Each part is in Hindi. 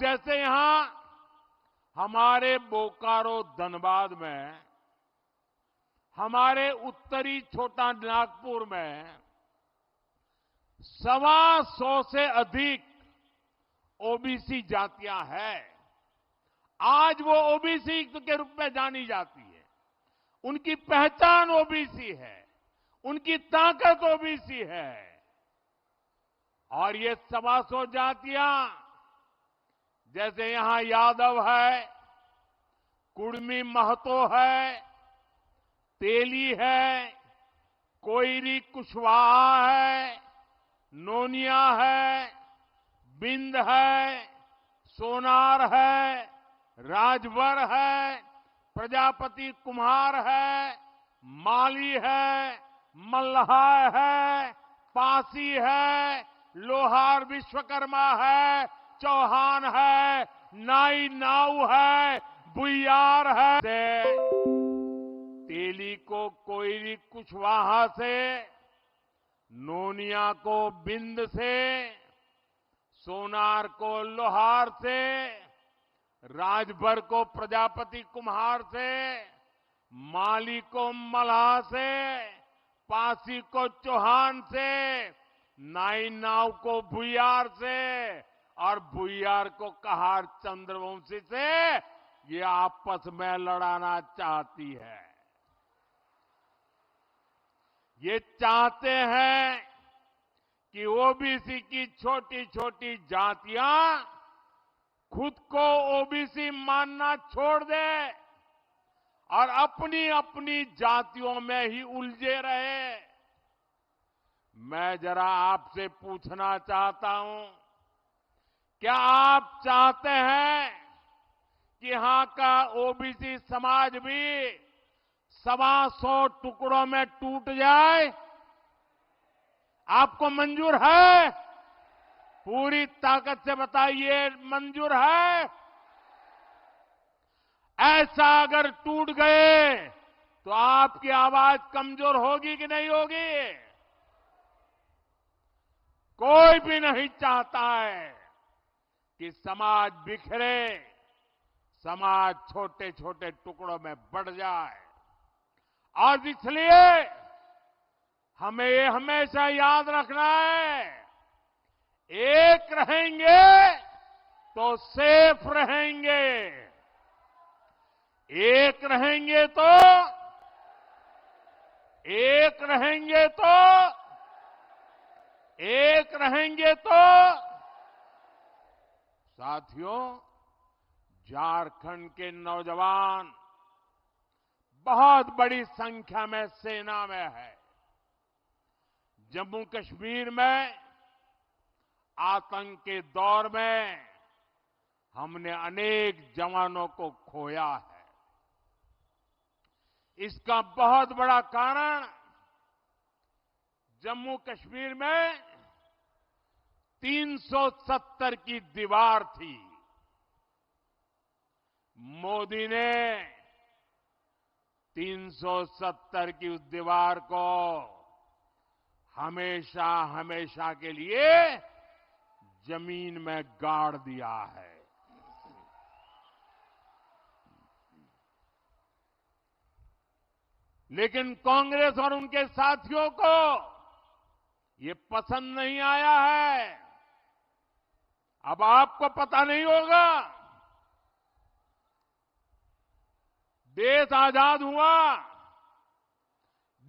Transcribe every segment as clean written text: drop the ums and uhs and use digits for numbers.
जैसे यहां हमारे बोकारो धनबाद में, हमारे उत्तरी छोटा नागपुर में 125 से अधिक ओबीसी जातियां हैं। आज वो ओबीसी के रूप में जानी जाती है। उनकी पहचान ओबीसी है, उनकी ताकत ओबीसी है। और ये 125 जातियां, जैसे यहां यादव है, कुड़मी महतो है, तेली है, कोयरी कुशवाहा है, नोनिया है, बिंद है, सोनार है, राजभर है, प्रजापति कुम्हार है, माली है, मल्लाह है, पासी है, लोहार विश्वकर्मा है, चौहान है, नाई नाऊ है, बुइयार है। तेली को कोयरी कुशवाहा से, नोनिया को बिंद से, सोनार को लोहार से, राजभर को प्रजापति कुम्हार से, माली को मल्लाह से, पासी को चौहान से, नाई नाव को भुइयार से और भुइयार को कहार चंद्रवंशी से ये आपस में लड़ाना चाहती है। ये चाहते हैं कि ओबीसी की छोटी छोटी जातियां खुद को ओबीसी मानना छोड़ दे और अपनी अपनी जातियों में ही उलझे रहे। मैं जरा आपसे पूछना चाहता हूं, क्या आप चाहते हैं कि यहां का ओबीसी समाज भी 125 टुकड़ों में टूट जाए? आपको मंजूर है? पूरी ताकत से बताइए, मंजूर है? ऐसा अगर टूट गए तो आपकी आवाज कमजोर होगी कि नहीं होगी? कोई भी नहीं चाहता है कि समाज बिखरे, समाज छोटे छोटे टुकड़ों में बढ़ जाए। और इसलिए हमें ये हमेशा याद रखना है, एक रहेंगे तो सेफ रहेंगे, एक रहेंगे तो एक रहेंगे तो एक रहेंगे तो साथियों, झारखंड के नौजवान बहुत बड़ी संख्या में सेना में है। जम्मू कश्मीर में आतंक के दौर में हमने अनेक जवानों को खोया है। इसका बहुत बड़ा कारण जम्मू कश्मीर में 370 की दीवार थी। मोदी ने 370 की उस दीवार को हमेशा हमेशा के लिए जमीन में गाड़ दिया है। लेकिन कांग्रेस और उनके साथियों को ये पसंद नहीं आया है। अब आपको पता नहीं होगा, देश आजाद हुआ,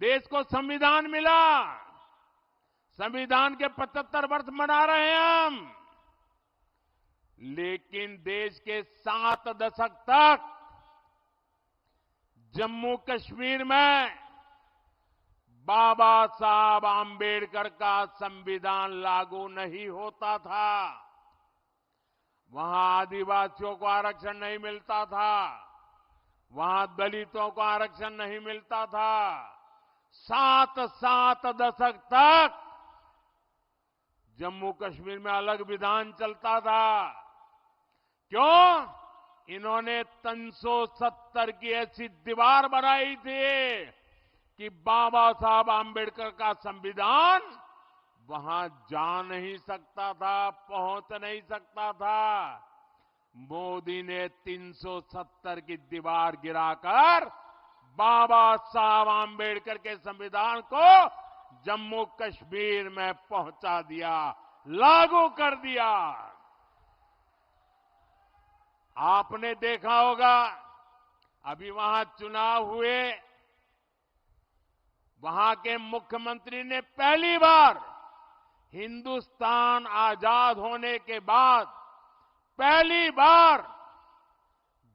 देश को संविधान मिला, संविधान के 75 वर्ष मना रहे हैं हम, लेकिन देश के 7 दशक तक जम्मू कश्मीर में बाबा साहब आंबेडकर का संविधान लागू नहीं होता था। वहां आदिवासियों को आरक्षण नहीं मिलता था, वहां दलितों को आरक्षण नहीं मिलता था। 7 दशक तक जम्मू कश्मीर में अलग विधान चलता था। क्यों? इन्होंने 370 की ऐसी दीवार बनाई थी कि बाबा साहब आंबेडकर का संविधान वहां जा नहीं सकता था, पहुंच नहीं सकता था। मोदी ने 370 की दीवार गिराकर बाबा साहब आम्बेडकर के संविधान को जम्मू कश्मीर में पहुंचा दिया, लागू कर दिया। आपने देखा होगा, अभी वहां चुनाव हुए, वहां के मुख्यमंत्री ने पहली बार हिंदुस्तान आजाद होने के बाद पहली बार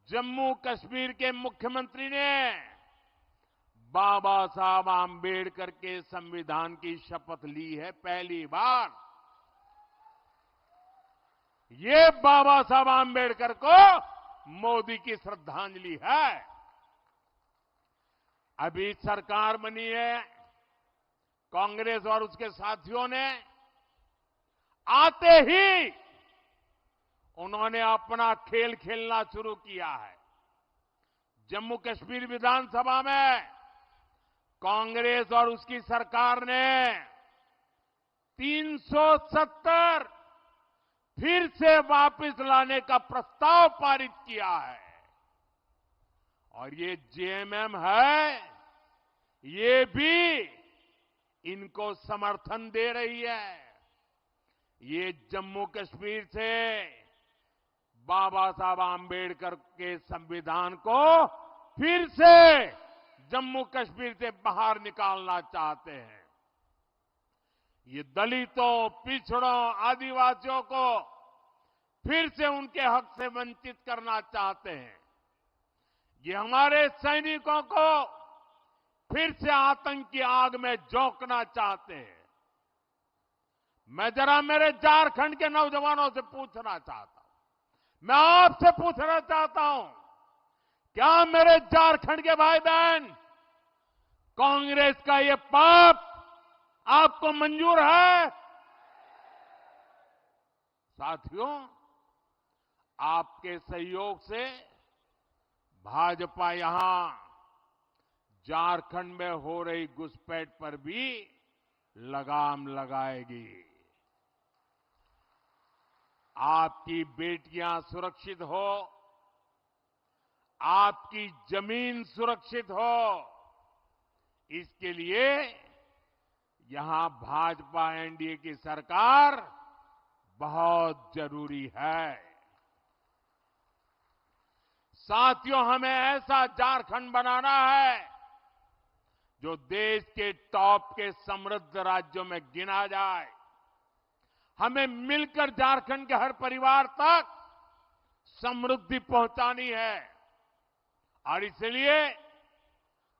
जम्मू कश्मीर के मुख्यमंत्री ने बाबा साहब आम्बेडकर के संविधान की शपथ ली है, पहली बार। ये बाबा साहब आम्बेडकर को मोदी की श्रद्धांजलि है। अभी सरकार बनी है, कांग्रेस और उसके साथियों ने आते ही उन्होंने अपना खेल खेलना शुरू किया है। जम्मू कश्मीर विधानसभा में कांग्रेस और उसकी सरकार ने 370 फिर से वापस लाने का प्रस्ताव पारित किया है। और ये जेएमएम है, ये भी इनको समर्थन दे रही है। ये जम्मू कश्मीर से बाबा साहब आम्बेडकर के संविधान को फिर से जम्मू कश्मीर से बाहर निकालना चाहते हैं। ये दलितों, पिछड़ों, आदिवासियों को फिर से उनके हक से वंचित करना चाहते हैं। ये हमारे सैनिकों को फिर से आतंक की आग में झोंकना चाहते हैं। मैं जरा मेरे झारखंड के नौजवानों से पूछना चाहता हूं, मैं आपसे पूछना चाहता हूं, क्या मेरे झारखंड के भाई बहन कांग्रेस का ये पाप आपको मंजूर है? साथियों, आपके सहयोग से भाजपा यहां झारखंड में हो रही घुसपैठ पर भी लगाम लगाएगी। आपकी बेटियां सुरक्षित हो, आपकी जमीन सुरक्षित हो, इसके लिए यहां भाजपा एनडीए की सरकार बहुत जरूरी है। साथियों, हमें ऐसा झारखंड बनाना है जो देश के टॉप के समृद्ध राज्यों में गिना जाए। हमें मिलकर झारखंड के हर परिवार तक समृद्धि पहुंचानी है। और इसलिए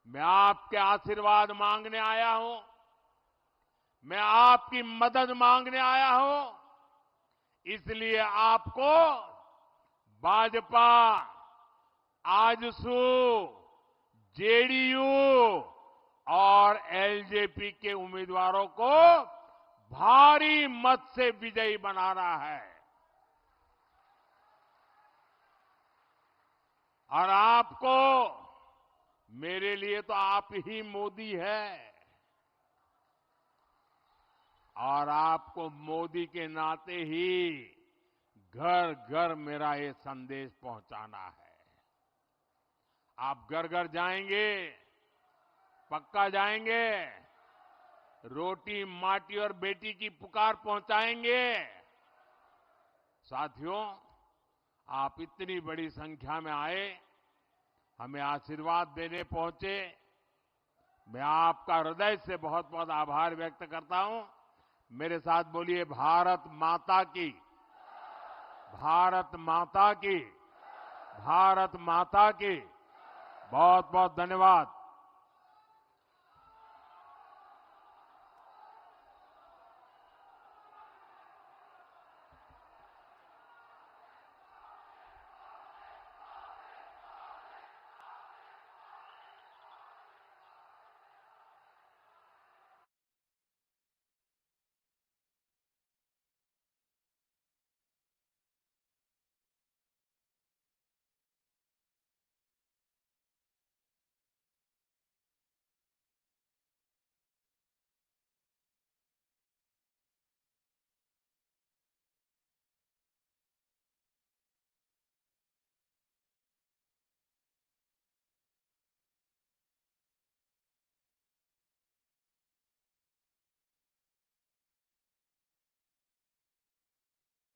मैं आपके आशीर्वाद मांगने आया हूं, मैं आपकी मदद मांगने आया हूं। इसलिए आपको भाजपा, आजसू, जेडीयू और एलजेपी के उम्मीदवारों को भारी मत से विजयी बनाना है। और आपको, मेरे लिए तो आप ही मोदी है, और आपको मोदी के नाते ही घर घर मेरा ये संदेश पहुंचाना है। आप घर घर जाएंगे, पक्का जाएंगे, रोटी, माटी और बेटी की पुकार पहुंचाएंगे। साथियों, आप इतनी बड़ी संख्या में आए, हमें आशीर्वाद देने पहुंचे, मैं आपका हृदय से बहुत बहुत आभार व्यक्त करता हूं। मेरे साथ बोलिए, भारत माता की, भारत माता की, भारत माता की। बहुत बहुत धन्यवाद।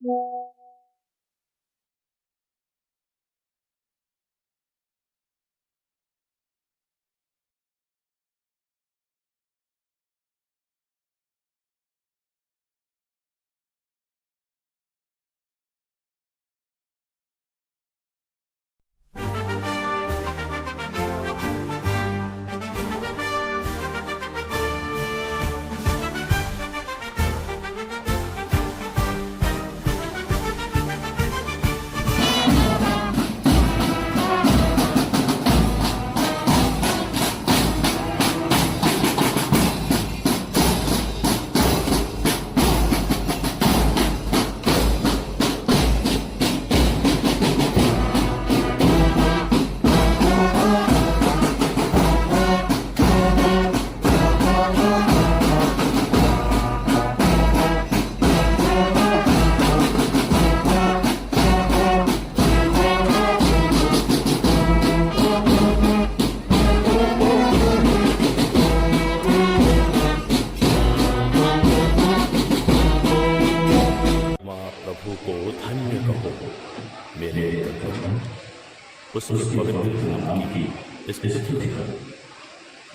प्रभु को धन्य कहो। मेरे प्रभु, उसके पवित्र नाम की स्तुति करो।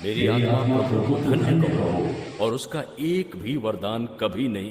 मेरी आत्मा प्रभु को धन्य कहो और उसका एक भी वरदान कभी नहीं